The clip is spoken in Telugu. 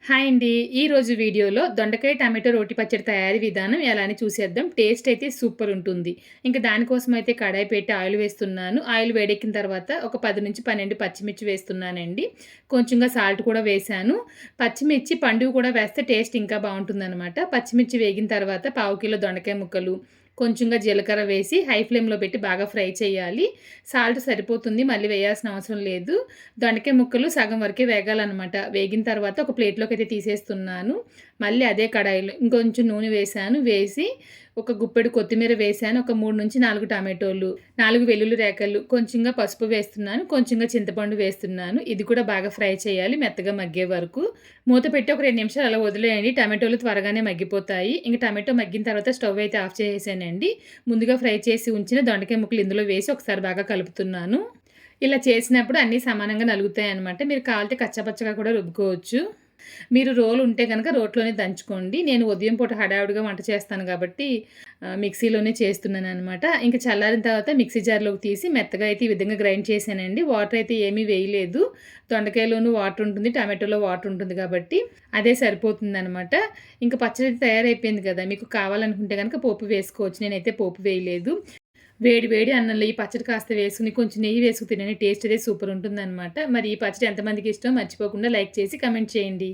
హాయ్ అండి. ఈరోజు వీడియోలో దొండకాయ టమాటో రోటి పచ్చడి తయారీ విధానం ఎలా అని చూసేద్దాం. టేస్ట్ అయితే సూపర్ ఉంటుంది. ఇంక దానికోసం అయితే కడాయి పెట్టి ఆయిల్ వేస్తున్నాను. ఆయిల్ వేడెక్కిన తర్వాత ఒక 10-12 పచ్చిమిర్చి వేస్తున్నానండి. కొంచెంగా సాల్ట్ కూడా వేశాను. పచ్చిమిర్చి పండువి కూడా వేస్తే టేస్ట్ ఇంకా బావుంటుందనమాట. పచ్చిమిర్చి వేగిన తర్వాత పావు కిలో దొండకాయ ముక్కలు, కొంచెంగా జీలకర్ర వేసి హై ఫ్లేమ్‌లో పెట్టి బాగా ఫ్రై చేయాలి. సాల్ట్ సరిపోతుంది. మళ్ళీ వేయాల్సిన అవసరం లేదు. దొండకాయ ముక్కలు సగం వరకే వేగాలనమాట. వేగిన తర్వాత ఒక ప్లేట్‌లోకైతే తీసేస్తున్నాను. మళ్ళీ అదే కడాయిలో ఇంకొంచెం నూనె వేశాను. వేసి ఒక గుప్పెడు కొత్తిమీర వేశాను. ఒక 3-4 టమాటోలు, 4 వెల్లుల్లి రేకలు, కొంచెంగా పసుపు వేస్తున్నాను. కొంచెంగా చింతపండు వేస్తున్నాను. ఇది కూడా బాగా ఫ్రై చేయాలి మెత్తగా మగ్గే వరకు. మూత పెట్టి ఒక 2 నిమిషాలు అలా వదిలేయండి. టమాటోలు త్వరగానే మగ్గిపోతాయి. ఇంక టమాటో మగ్గిన తర్వాత స్టవ్ అయితే ఆఫ్ చేసేసానండి. ముందుగా ఫ్రై చేసి ఉంచిన దొండకాయ ముక్కలు ఇందులో వేసి ఒకసారి బాగా కలుపుతున్నాను. ఇలా చేసినప్పుడు అన్నీ సమానంగా నలుగుతాయనమాట. మీరు కావాలితే కచ్చాపచ్చగా కూడా రుబ్బుకోవచ్చు. మీరు రోలు ఉంటే గనక రోట్లోనే దంచుకోండి. నేను ఉదయం పూట హడావిడిగా వంట చేస్తాను గాబట్టి మిక్సీలోనే చేస్తున్నాననమాట. ఇంక చల్లారిన తర్వాత మిక్సీ జార్‌లోకి తీసి మెత్తగా అయితే ఈ విధంగా గ్రైండ్ చేశానండి. వాటర్ అయితే ఏమీ వేయలేదు. దొండకాయలోను వాటర్ ఉంటుంది. టమాటోలో వాటర్ ఉంటుంది గాబట్టి అదే సరిపోతుందనమాట. ఇంక పచ్చడి తయారైపోయింది గదా! మీకు కావాలనుకుంటే గనక పోపు వేసుకోవచ్చు. నేనైతే పోపు వేయలేదు. వేడి వేడి అన్నంలో ఈ పచ్చడి కాస్త వేసుకొని కొంచెం నెయ్యి వేసుకు తినండి. టేస్ట్ అయితే సూపర్ ఉంటుందనమాట. మరి ఈ పచ్చడి ఎంతమందికి ఇష్టమో మర్చిపోకుండా లైక్ చేసి కామెంట్ చేయండి.